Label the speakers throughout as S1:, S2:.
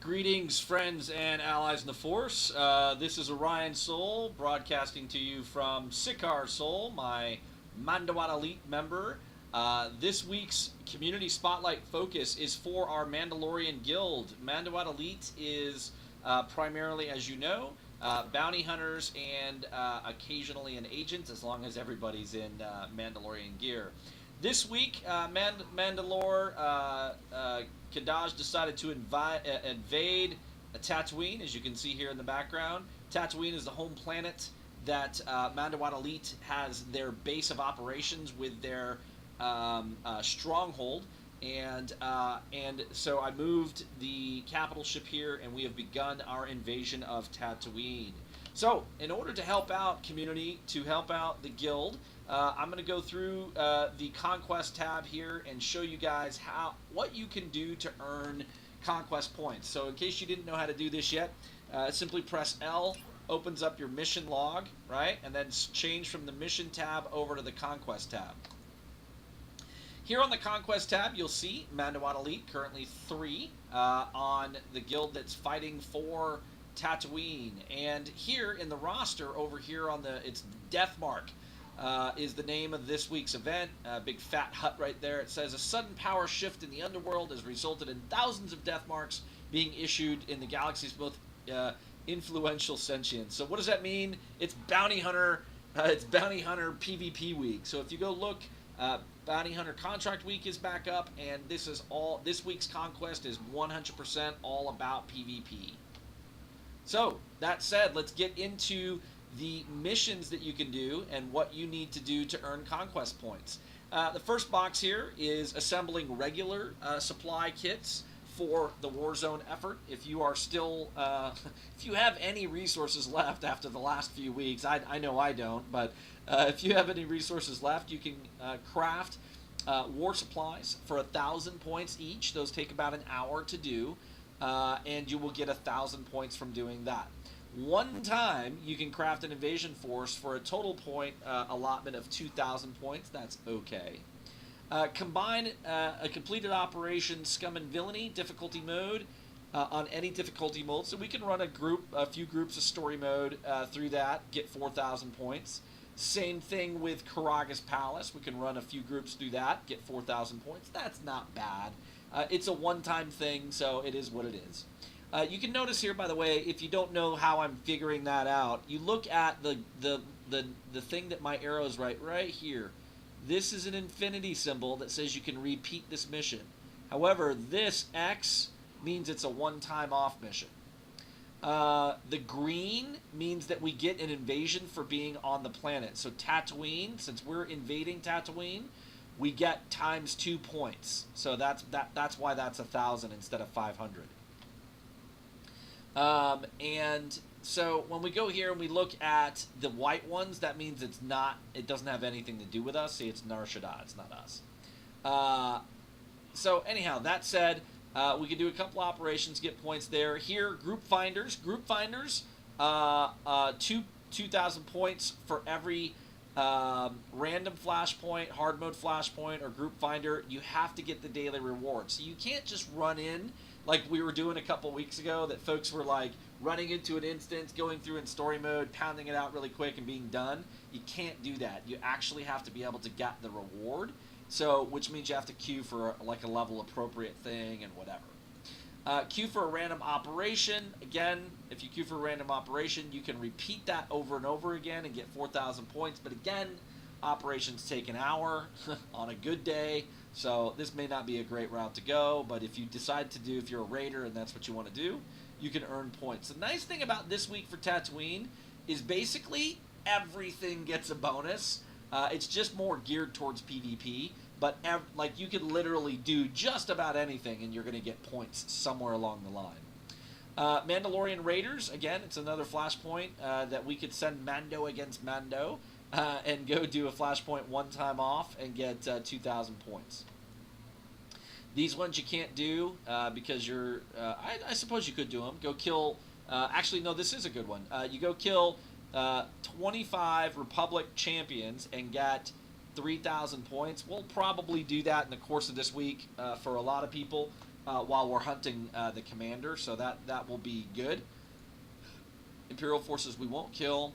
S1: Greetings, friends and allies in the Force. This is Orion Soul broadcasting to you from Sikar Soul, my Mando'ade Aliite member. This week's community spotlight focus is for our Mandalorian Guild. Mando'ade Aliite is primarily, as you know, bounty hunters and occasionally an agent, as long as everybody's in Mandalorian gear. This week, Mandalore Kadaj decided to invade Tatooine, as you can see here in the background. Tatooine is the home planet that Mando'ade Aliite has their base of operations with their stronghold, and so I moved the capital ship here, and we have begun our invasion of Tatooine. So, in order to help out community, to help out the guild, I'm going to go through the Conquest tab here and show you guys what you can do to earn Conquest points. So in case you didn't know how to do this yet, simply press L, opens up your mission log, right? And then change from the mission tab over to the Conquest tab. Here on the Conquest tab, you'll see Mando'ade Aliite, currently 3, on the guild that's fighting for Tatooine. And here in the roster, over here on it's Deathmark, is the name of this week's event. Big fat hut right there. It says, a sudden power shift in the underworld has resulted in thousands of death marks being issued in the galaxy's most influential sentience. So what does that mean? It's Bounty Hunter. It's Bounty Hunter PvP week. So if you go look, Bounty Hunter Contract Week is back up, and this week's Conquest is 100% all about PvP. So, that said, let's get into the missions that you can do and what you need to do to earn Conquest points. The first box here is assembling regular supply kits for the Warzone effort. If you are still, if you have any resources left after the last few weeks, I know I don't, but if you have any resources left, you can craft war supplies for 1,000 points each. Those take about an hour to do. And you will get 1,000 points from doing that. One time, you can craft an invasion force for a total point allotment of 2,000 points. That's okay. Combine a completed operation Scum and Villainy difficulty mode on any difficulty mode. So we can run a few groups of story mode through that, get 4,000 points. Same thing with Karaga's Palace. We can run a few groups through that, get 4,000 points. That's not bad. It's a one-time thing, so it is what it is. You can notice here, by the way, if you don't know how I'm figuring that out, you look at the thing that my arrow is right here. This is an infinity symbol that says you can repeat this mission. However, this X means it's a one-time off mission. The green means that we get an invasion for being on the planet. So Tatooine, since we're invading Tatooine, we get times 2 points. So that's why that's 1,000 instead of 500. And so when we go here and we look at the white ones, that means it doesn't have anything to do with us. See, it's Nar Shaddaa, it's not us. So anyhow, that said, we can do a couple operations, get points there. Here, group finders, 2,000 points for every random flashpoint, hard mode flashpoint, or group finder. You have to get the daily reward. So you can't just run in like we were doing a couple weeks ago, that folks were like running into an instance, going through in story mode, pounding it out really quick and being done. You can't do that. You actually have to be able to get the reward. So, which means you have to queue for like a level appropriate thing and whatever. Queue for a random operation. Again, if you queue for a random operation, you can repeat that over and over again and get 4,000 points. But again, operations take an hour on a good day. So this may not be a great route to go. But if you decide to if you're a raider and that's what you want to do, you can earn points. The nice thing about this week for Tatooine is basically everything gets a bonus. It's just more geared towards PvP. But like you could literally do just about anything and you're going to get points somewhere along the line. Mandalorian Raiders, again, it's another flashpoint that we could send Mando against Mando and go do a flashpoint one time off and get 2,000 points. These ones you can't do because you're, I suppose you could do them. Go kill, actually no, this is a good one. You go kill 25 Republic champions and get 3,000 points. We'll probably do that in the course of this week for a lot of people. while we're hunting the commander, so that will be good. Imperial forces we won't kill.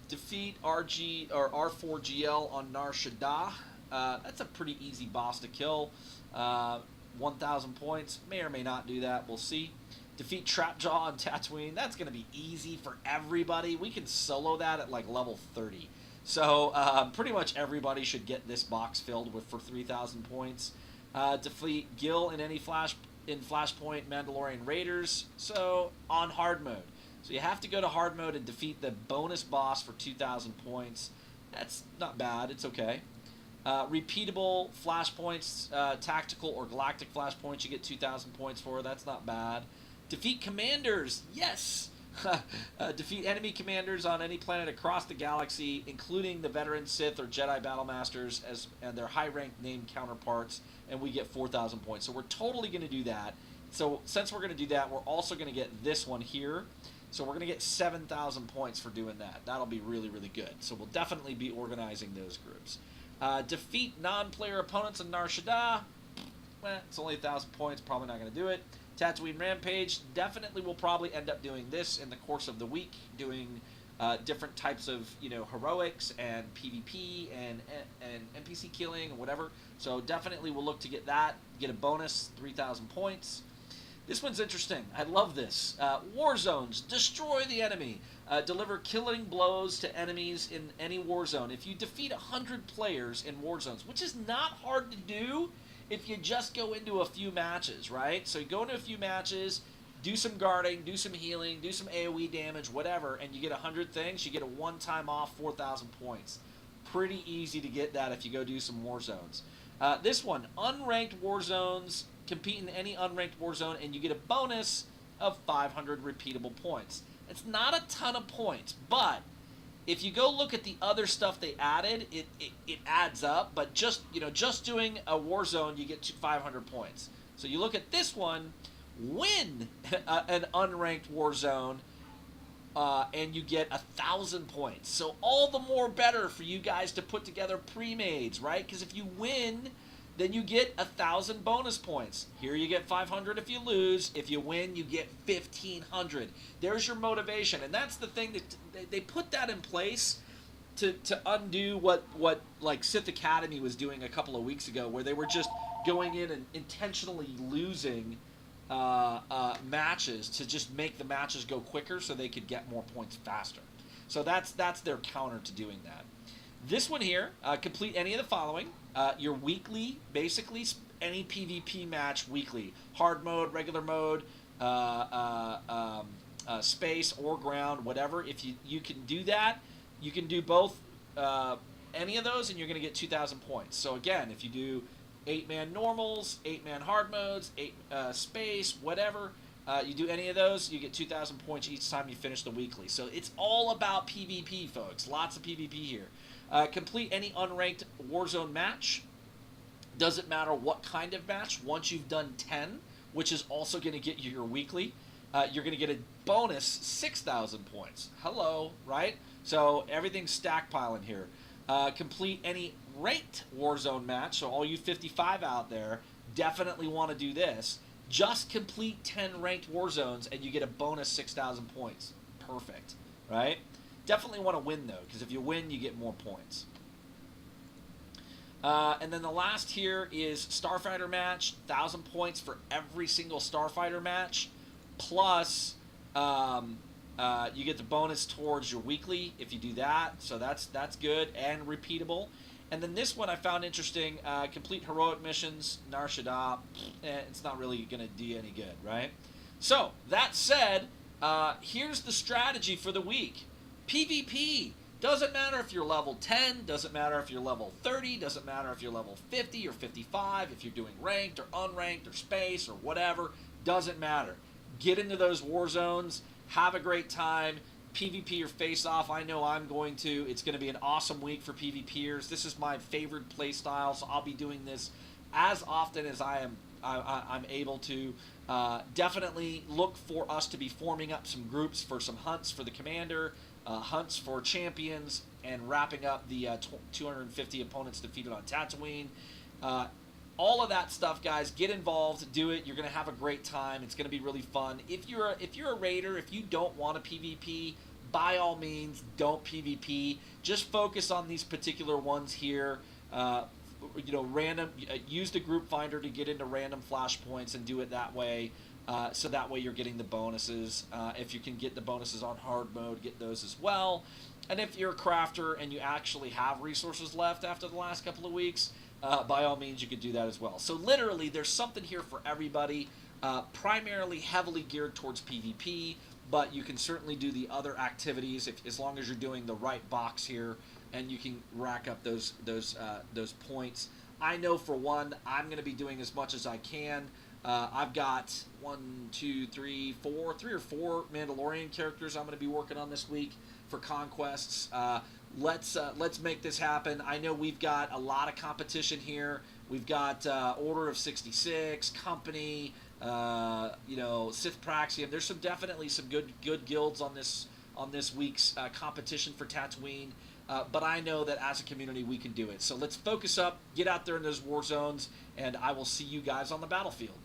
S1: Defeat RG or R4GL on Nar Shaddaa. That's a pretty easy boss to kill. 1,000 points. May or may not do that. We'll see. Defeat Trapjaw on Tatooine. That's going to be easy for everybody. We can solo that at like level 30. So pretty much everybody should get this box filled for 3,000 points. Defeat Gil in any Flashpoint Mandalorian Raiders. So on hard mode. So you have to go to hard mode and defeat the bonus boss for 2,000 points. That's not bad. It's okay. Repeatable flashpoints, tactical or galactic flashpoints, you get 2,000 points for. That's not bad. Defeat commanders. Yes. Defeat enemy commanders on any planet across the galaxy, including the veteran Sith or Jedi Battlemasters and their high-ranked named counterparts, and we get 4,000 points. So we're totally going to do that. So since we're going to do that, we're also going to get this one here. So we're going to get 7,000 points for doing that. That'll be really, really good. So we'll definitely be organizing those groups. Defeat non-player opponents in Nar Shaddaa. It's only 1,000 points. Probably not going to do it. Tatooine Rampage. Definitely will probably end up doing this in the course of the week. Doing different types of heroics and PvP and NPC killing and whatever. So definitely we'll look to get that. Get a bonus 3,000 points. This one's interesting. I love this. War zones. Destroy the enemy. Deliver killing blows to enemies in any war zone. If you defeat 100 players in war zones, which is not hard to do if you just go into a few matches, right? So you go into a few matches, do some guarding, do some healing, do some AoE damage, whatever, and you get 100 things, you get a one-time off 4,000 points. Pretty easy to get that if you go do some war zones. This one, unranked war zones. Compete in any unranked war zone, and you get a bonus of 500 repeatable points. It's not a ton of points, but if you go look at the other stuff they added, it adds up. But just doing a war zone, you get 500 points. So you look at this one, win an unranked war zone, and you get 1,000 points. So all the more better for you guys to put together pre-mades, right? Because if you win, then you get 1,000 bonus points. Here you get 500 if you lose. If you win, you get 1,500. There's your motivation. And that's the thing that they put that in place to undo what like Sith Academy was doing a couple of weeks ago, where they were just going in and intentionally losing matches to just make the matches go quicker so they could get more points faster. So that's their counter to doing that. This one here, complete any of the following. Your weekly, basically any PvP match weekly. Hard mode, regular mode, space or ground, whatever. If you can do that, you can do both any of those, and you're going to get 2,000 points. So again, if you do 8-man normals, 8-man hard modes, 8 space, whatever, you do any of those, you get 2,000 points each time you finish the weekly. So it's all about PvP, folks. Lots of PvP here. Complete any unranked Warzone match. Doesn't matter what kind of match. Once you've done 10, which is also going to get you your weekly, you're going to get a bonus 6,000 points. Hello, right? So everything's stackpiling here. Complete any ranked Warzone match. So all you 55 out there definitely want to do this. Just complete 10 ranked Warzones and you get a bonus 6,000 points. Perfect, right? Definitely want to win, though, because if you win, you get more points. And then the last here is Starfighter match. 1,000 points for every single Starfighter match. Plus, you get the bonus towards your weekly if you do that. So that's good and repeatable. And then this one I found interesting. Complete heroic missions, Nar Shaddaa. It's not really going to do any good, right? So, that said, here's the strategy for the week. PvP. Doesn't matter if you're level 10, doesn't matter if you're level 30, doesn't matter if you're level 50 or 55, if you're doing ranked or unranked or space or whatever, doesn't matter. Get into those war zones, have a great time, PvP or face off. I know I'm going to. It's going to be an awesome week for PvPers. This is my favorite play style, so I'll be doing this as often as I'm able to. Definitely look for us to be forming up some groups for some hunts for the commander, hunts for champions, and wrapping up the 250 opponents defeated on Tatooine. all of that stuff, guys. Get involved, do it. You're gonna have a great time. It's gonna be really fun. If you're a raider, if you don't want to PvP, by all means, don't PvP. Just focus on these particular ones here. Random. Use the group finder to get into random flashpoints and do it that way. So that way you're getting the bonuses. If you can get the bonuses on hard mode, get those as well. And if you're a crafter and you actually have resources left after the last couple of weeks, by all means, you could do that as well. So literally, there's something here for everybody, primarily heavily geared towards PvP, but you can certainly do the other activities as long as you're doing the right box here, and you can rack up those points. I know for one, I'm going to be doing as much as I can. I've got three or four Mandalorian characters I'm going to be working on this week for conquests. Let's make this happen. I know we've got a lot of competition here. We've got Order of 66, Company, Sith Praxium. There's definitely some good guilds on this week's competition for Tatooine. But I know that as a community we can do it. So let's focus up, get out there in those war zones, and I will see you guys on the battlefield.